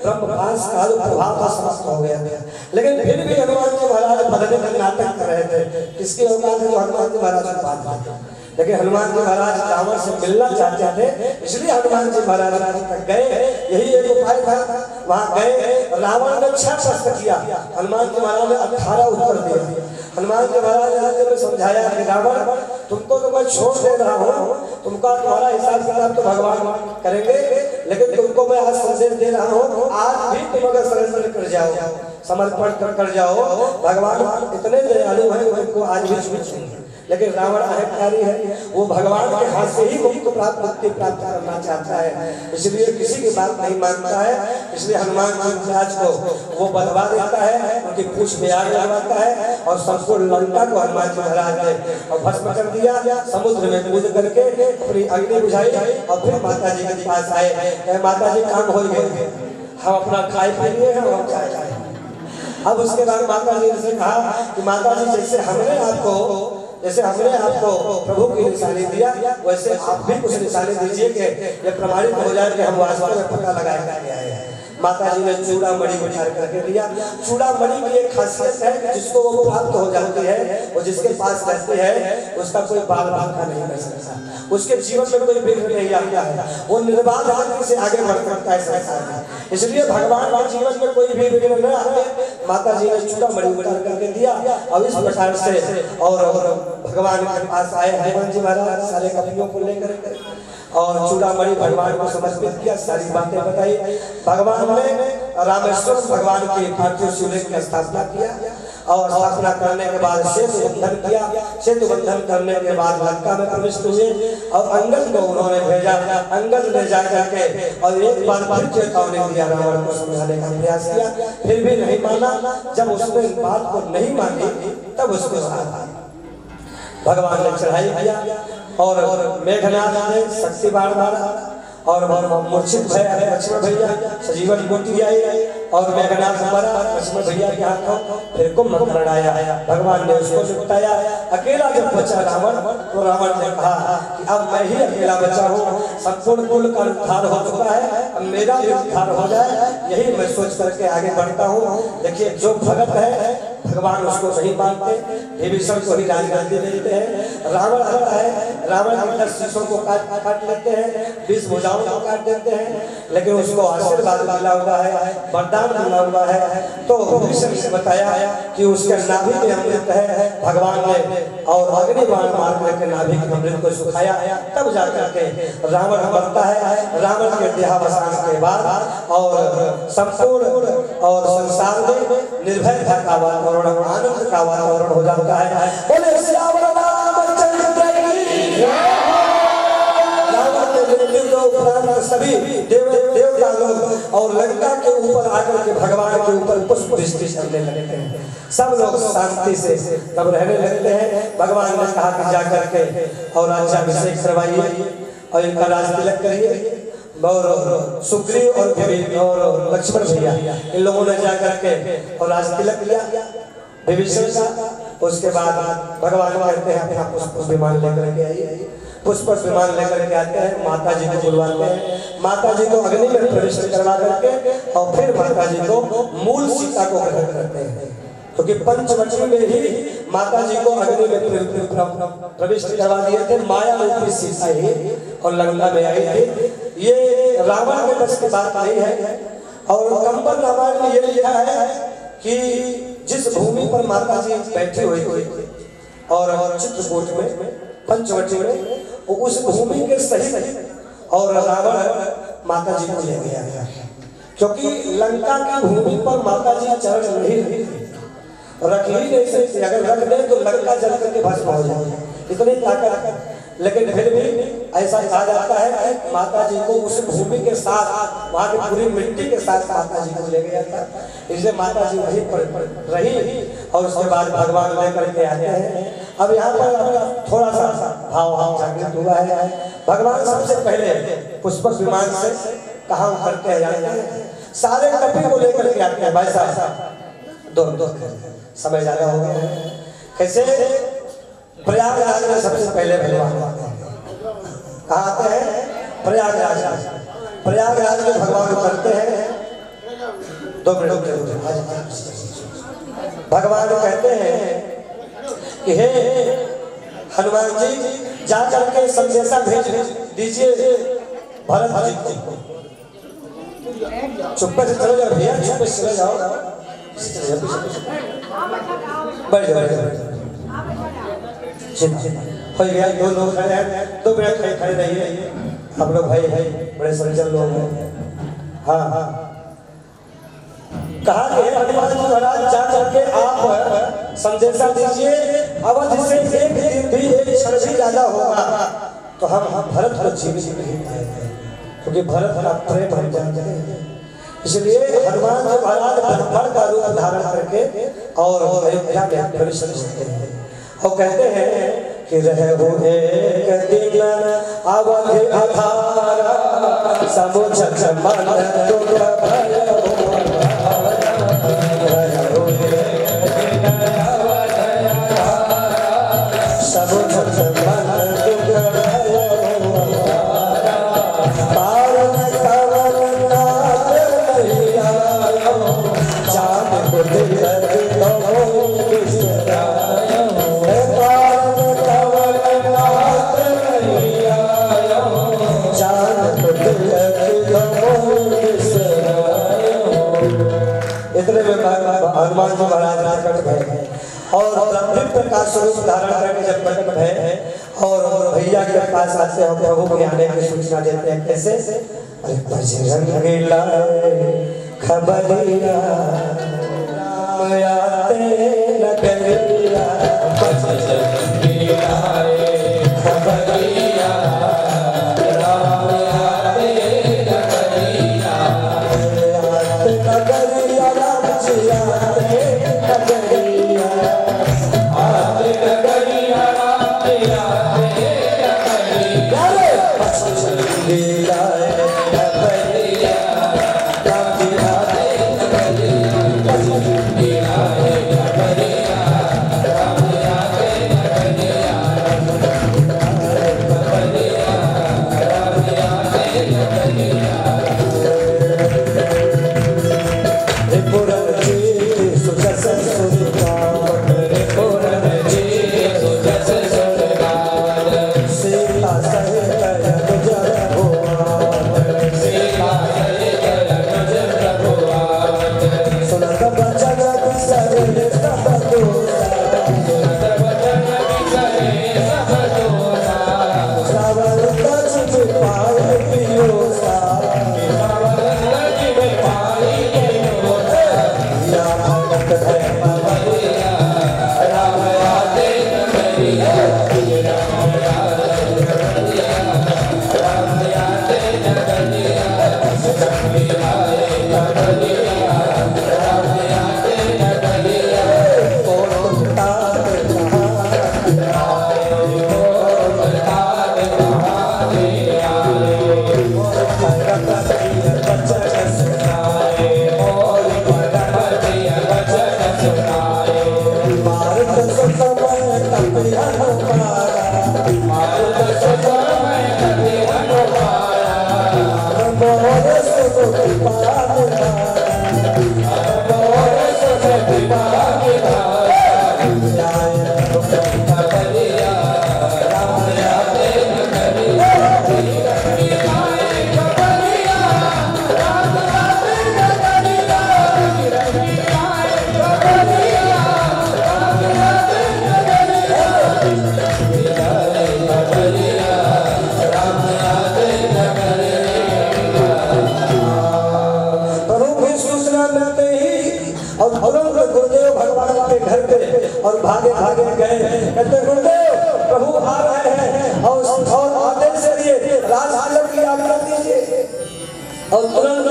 ब्रह्मभास्कर का प्रभाव समाप्त हो गया। लेकिन फिर भी हनुमान जी महाराज बदलने का नाटक कर रहे थे। किसकी औकात है जो हनुमान जी महाराज को बांध? लेकिन हनुमान जी महाराज रावण से मिलना चाहते थे, इसलिए हनुमान जी महाराज तक गए। यही एक उपाय था, वहां गए। रावण ने 6 प्रश्न किया, हनुमान जी महाराज ने 18 उत्तर दिया। हनुमान जी महाराज ने समझाया कि रावण तुमको तो मैं छोड़ दे रहा हूँ, तुमका तुम्हारा हिसाब किताब तो भगवान करेंगे, लेकिन तुमको मैं आज संदेश दे रहा हूँ, आज भी तुम अगर सरेंडर कर जाओ, समर्पण कर जाओ, भगवान इतने दयालु हैं उनको आज भी छूटेंगे। लेकिन रावण अहंकारी है, वो भगवान के हाथ से ही मुक्ति प्राप्त करना चाहता है, इसलिए किसी की बात नहीं मानता है। इसलिए हनुमान जी महाराज को वो बधवा देता है, उनकी पूंछ में आग लगवाता है और संपूर्ण लंका को हनुमान जी महाराज ने और भस्म कर दिया। समुद्र में कूद करके अपनी अग्नि बुझाई और फिर माता जी के पास आए, माता जी काम हो गए, हम अपना खाए पी लिए हैं, हम चाय खाए। अब उसके बाद माता जी ने कहा कि माता जी जैसे हमने आपको प्रभु की निशानी दिया, वैसे आप भी कुछ निशानी दीजिए कि ये प्रमाणित हो जाए कि हम वास्तव में पता लगाए करके आए हैं। माता जी ने चूड़ा मणि उतार करके दिया। चूड़ा मणि की एक खासियत है कि जिसको वो प्राप्त हो जाती है, वो जिसके पास रहती है उसका कोई बाल बांका नहीं कर सकता, उसके जीवन में कोई विघ्न नहीं आता है, वो निर्बाध आदमी से आगे बढ़ सकता है संसार में। इसलिए भगवान के जीवन में कोई भी विघ्न न आए, माता जी ने चूड़ा मणि उतार करके दिया। और इस प्रकार से और भगवान के पास आए हनुमान जी महाराज सारे कपियों को लेकर और चूड़ामणि भगवान को समर्पित किया, सारी बातें बताई। भगवान ने रामेश्वर भगवान की पार्थिव शिवलिंग की स्थापना किया और स्थापना करने के बाद सेतु बंधन किया। सेतु बंधन करने के बाद लंका में प्रविष्ट हुए और अंगद को उन्होंने भेजा। अंगद ले जा करके और एक बार फिर चेतावनी दिया, रावण को समझाने का प्रयास किया, फिर भी नहीं माना। जब उसने बात को नहीं मानी तब उसके साथ भगवान ने चढ़ाई किया और मेघनाथ ने शक्ति बाण मारा और मूर्छित भय लक्ष्मण भैया सजीवन बूटी आई और मेघनाथ मरा लक्ष्मण भैया के हाथों। फिर कुंभकर्ण आया, भगवान ने उसको निपटाया। अकेला जब बचा रावण तो रावण ने कहा कि अब मैं ही अकेला बचा हूँ, संपूर्ण कुल का उद्धार हो चुका है, अब मेरा भी उद्धार हो जाए, यही मैं सोच करके आगे बढ़ता हूँ। देखिए जो भगत है भगवान उसको नहीं मानते, विभीषण को ही राजगादी देते हैं। रावण आता है, रावण के 10 शीशों को काट लेते हैं, 20 भुजाओं को काट देते हैं, लेकिन उसको आशीर्वाद मिला हुआ है, वरदान मिला हुआ है। तो विभीषण ने बताया कि उसके नाभि में अमृत है, भगवान ने और अग्निबाण मार करके नाभि के अमृत को सुखाया, तब जाकर के रावण मरता है। रावण के देहावसान के बाद और संपूर्ण और संसार में निर्भयता का वातावरण, आनंद का वातावरण हो जाता है। बोले श्याम रामचंद्र की जय। सभी देवता लोग और लंका के ऊपर आकर के भगवान के ऊपर पुष्प वृष्टि करने लगते हैं, सब लोग शांति से तब रहने लगते हैं। भगवान ने कहा कि जाकर के और राज्याभिषेक करवाइए और इनका राज तिलक करिए। और सुग्रीव और लक्ष्मण भैया इन लोगों ने जाकर के और राज तिलक किया विभीषण का। उसके बाद भगवान कहते हैं अपना पुष्प विमान लेकर के आइए। पुष्प विमान लेकर के आते हैं, माता जी को बुलवाते हैं, माता जी को अग्नि में प्रविष्ट करवा करके और फिर माता जी को मूल सीता को ग्रहण करते हैं, क्योंकि पंचवटी में ही माता जी को अग्नि में प्रविष्ट करवा दिए थे। माया रूपी सीता ही और लंका में आई थी। ये रावण के बस की बात नहीं है। और कंबल रामायण में ये लिखा है कि जिस भूमि पर माता जी बैठी हुई थी और चित्रकूट में पंचवटी में, उस भूमि के सहित और रावण माता जी को ले गया, क्योंकि लंका की भूमि पर माता जी चरण नहीं रख ही नहीं सकती। अगर रख दे तो लंका जल करके भस्म हो जाए, इतनी ताकत। लेकिन फिर भी ऐसा कहा जाता है कि माता जी को उस भूमि के साथ, वहाँ की पूरी मिट्टी के साथ माता जी को ले गया था, इसलिए माता जी वहीं पर रही और उसके बाद भगवान लेकर के आते हैं। अब यहाँ पर थोड़ा सा भाव जागृत हुआ है। भगवान सबसे पहले पुष्पक विमान से कहाँ उतरते हैं, सारे कपी को लेकर के आते हैं। भाई साहब दो समय ज्यादा हो गया है। कैसे प्रयागराज में सबसे पहले भगवान कहाँ आते हैं, प्रयागराज। प्रयागराज में भगवान उतरते हैं। 2 मिनट भगवान कहते हैं कि हे हनुमान जी जा करके संदेशा भेज दीजिए भरत जी को। चुप से चले जाओ भैया, चुप से चले जाओ, बैठ जाओ। हो गया, 2 लोग खड़े हैं, 2 मिनट खड़े रहिए। हम लोग भाई बड़े सज्जन लोग हैं। हाँ कहा कि हनुमान जी महाराज जा करके आप संदेशा दीजिए, अवध से एक दिन भी एक क्षण भी ज्यादा होगा तो हम भरत को जीवित नहीं पाएंगे, क्योंकि भरत का प्रेम हम जानते हैं। इसलिए हनुमान जी महाराज ब्राह्मण का रूप धारण करके और अयोध्या में प्रवेश करते हैं और कहते हैं कि रहो एक दिन अवध अधारा समुझ मन दुख भयो रहो इतने में हनुमान जी महाराज प्रकट भए और ब्रह्म प्रकाश स्वरूप धारण करके जब प्रकट भए और भैया के पास आते हैं प्रभु के आने की सूचना देते हैं। कैसे? अरे बजरंग लाए खबरिया राम आते नगरिया, बजरंग लाए खबरिया राम आते नगरिया, आते नगरिया राम जी आते नगरिया, आते नगरिया राम जी आते नगरिया, बजरंग लाए खबरिया राम जी आते नगरिया, बजरंग लाए खबरिया राम जी आते नगरिया, राम जी आते नगरिया। पुरन जी सुजस सुरगान, पुरन जी सुजस सुरगान, सीता सहित अनुज प्रभुआन, सीता सहित अनुज प्रभुआन, सुनत बचन बिसरे सब दोषा, सुनत बचन बिसरे सब दोषा, श्रावण तज पाए पियोसा, श्रावण तज पाए पियोसा, या भगत है बबरिया राम आते नगरिया, राम आते नगरिया, राम आते नगरिया, बजरंग लाए खबरिया राम आते नगरिया, कौन तार कहाँ आए, कौन तार कहाँ आए, परमपति वचन सुनाए, और परमपति वचन सुनाए, मार्ग सुतमय कपि हनुमारा, मार्ग सुतमय कपि हनुमारा, मोर सुत कृपा निधारा, मोर सुत कृपा निधारा, न्याय खबरिया राम आते नगरिया, न्याय खबरिया राम आते नगरिया, न्याय खबरिया राम आते नगरिया, न्याय खबरिया राम आते नगरिया। प्रभु की सूचना मिलते ही और तुरंत गुरुदेव भगवान के घर पे और भागे भागे गए, कहते गुरुदेव प्रभु आ रहे हैं और आदेश से लिए राजहालम की आज्ञा दीजिए। और तुरंत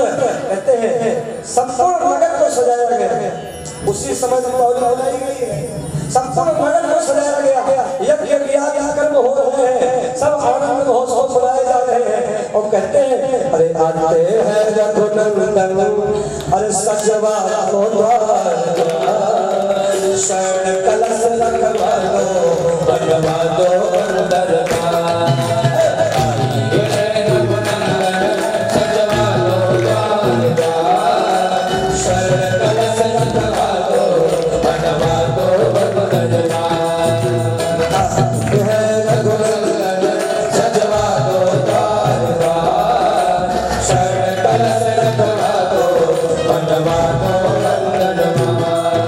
कहते हैं संपूर्ण नगर को सजाया गया, उसी समय पौड़ी बनाई गई है, संपूर्ण नगर को सजाया गया, यज्ञ याग कर्म हो रहे हैं, सब आनंद महोत्सव मनाए जा रहे हैं। और कहते हैं अरे आते हैं रघुनंदन, अरे सजवा को द्वार, शरण कलश रखवा दो, बनवा दो दरबार, सजवा दो द्वार, शरण कलश रखवा दो, बनवा दो दरबार, है रघुनंदन सजवा दो द्वार, शरण कलश रखवा दो, बनवा दो दरबार,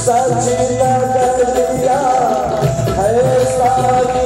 सजी नगरिया है सारी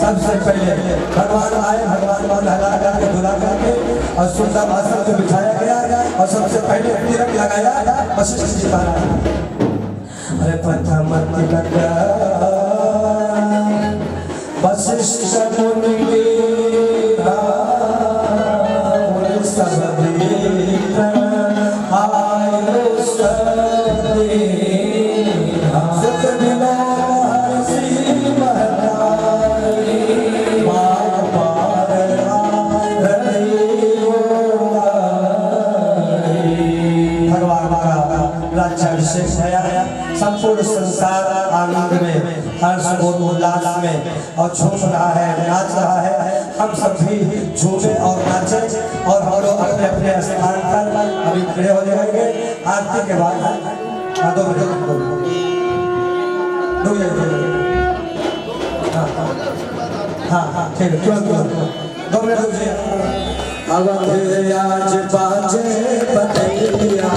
सबसे पहले भगवान आए, भगवान को लगा करके धुला करके और सुंदर आसन पे बिठाया गया और सबसे पहले तिलक लगाया वशिष्ठ जी महाराज। अरे प्रथम तिलक वशिष्ठ मुनि संपूर्ण संसार आनंद में, हर्ष और उल्लास में और झूम रहा है, नाच रहा है। हम सब भी झूमे और नाचे और हम लोग अपने अपने स्थान पर अभी खड़े हो जाएंगे। आरती के बाद हाँ ठीक है, तुरंत 2 मिनट रुकिए। अवधि आज बाजे बतैया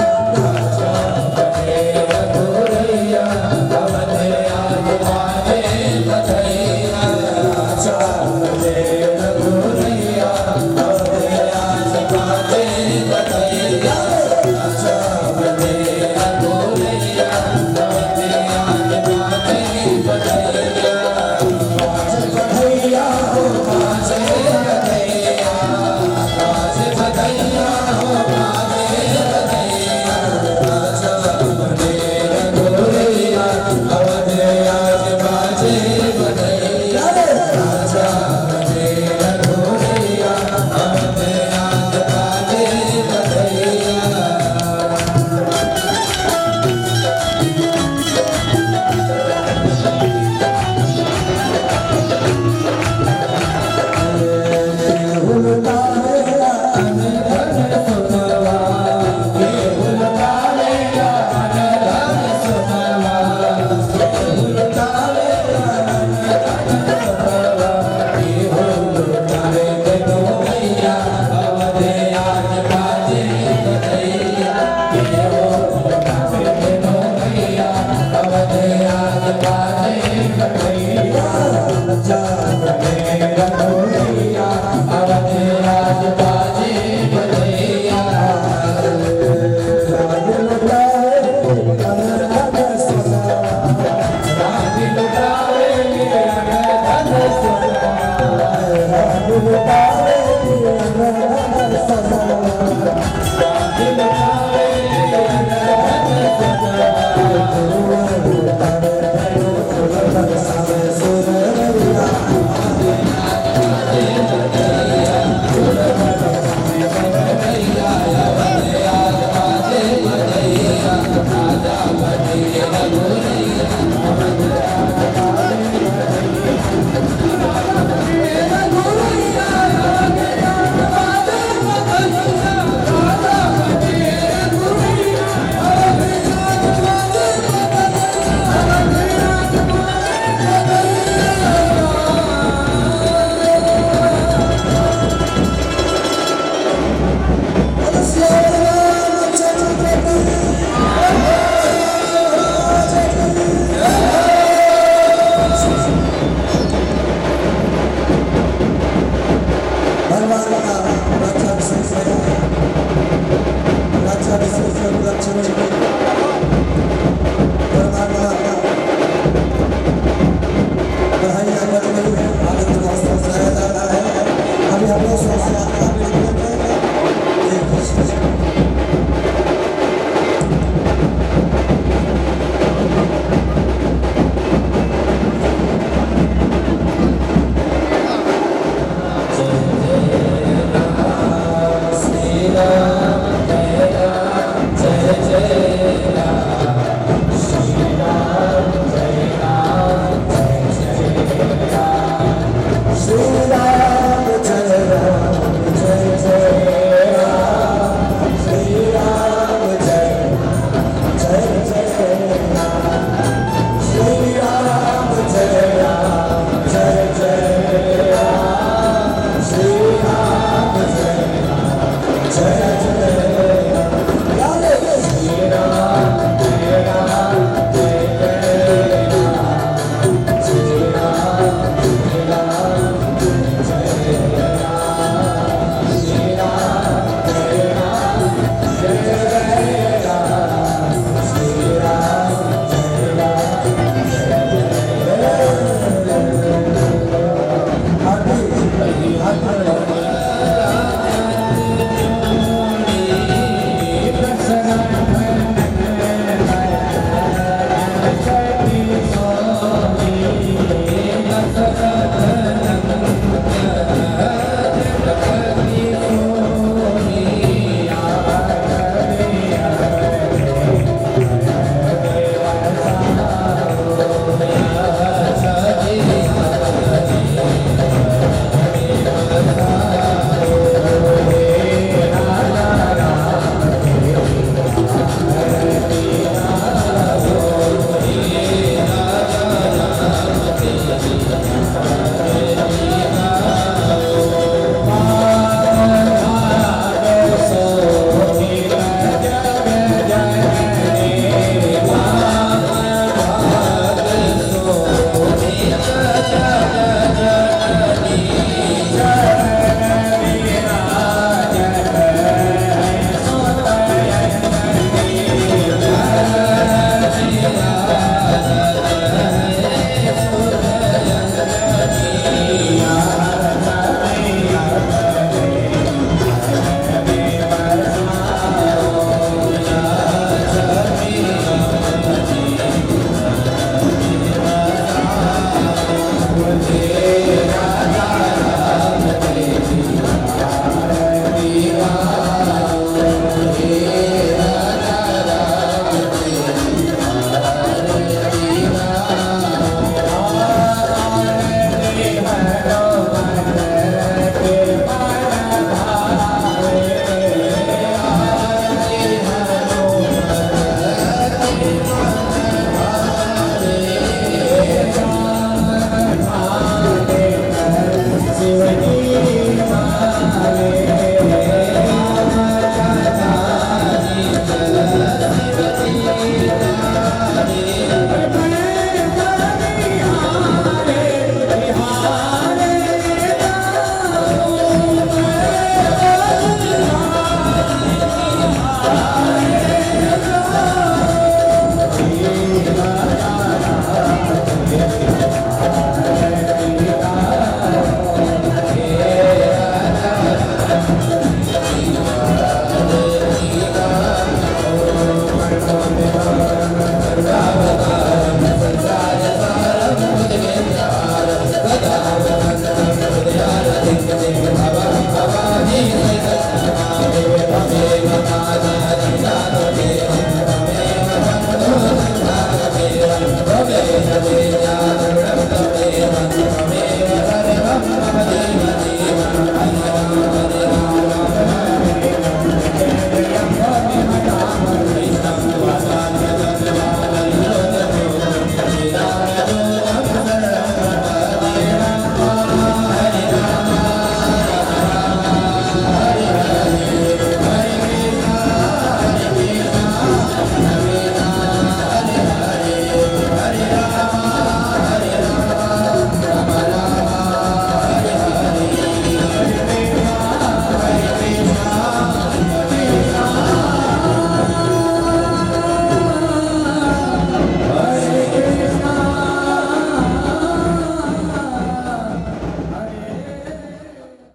हम लोग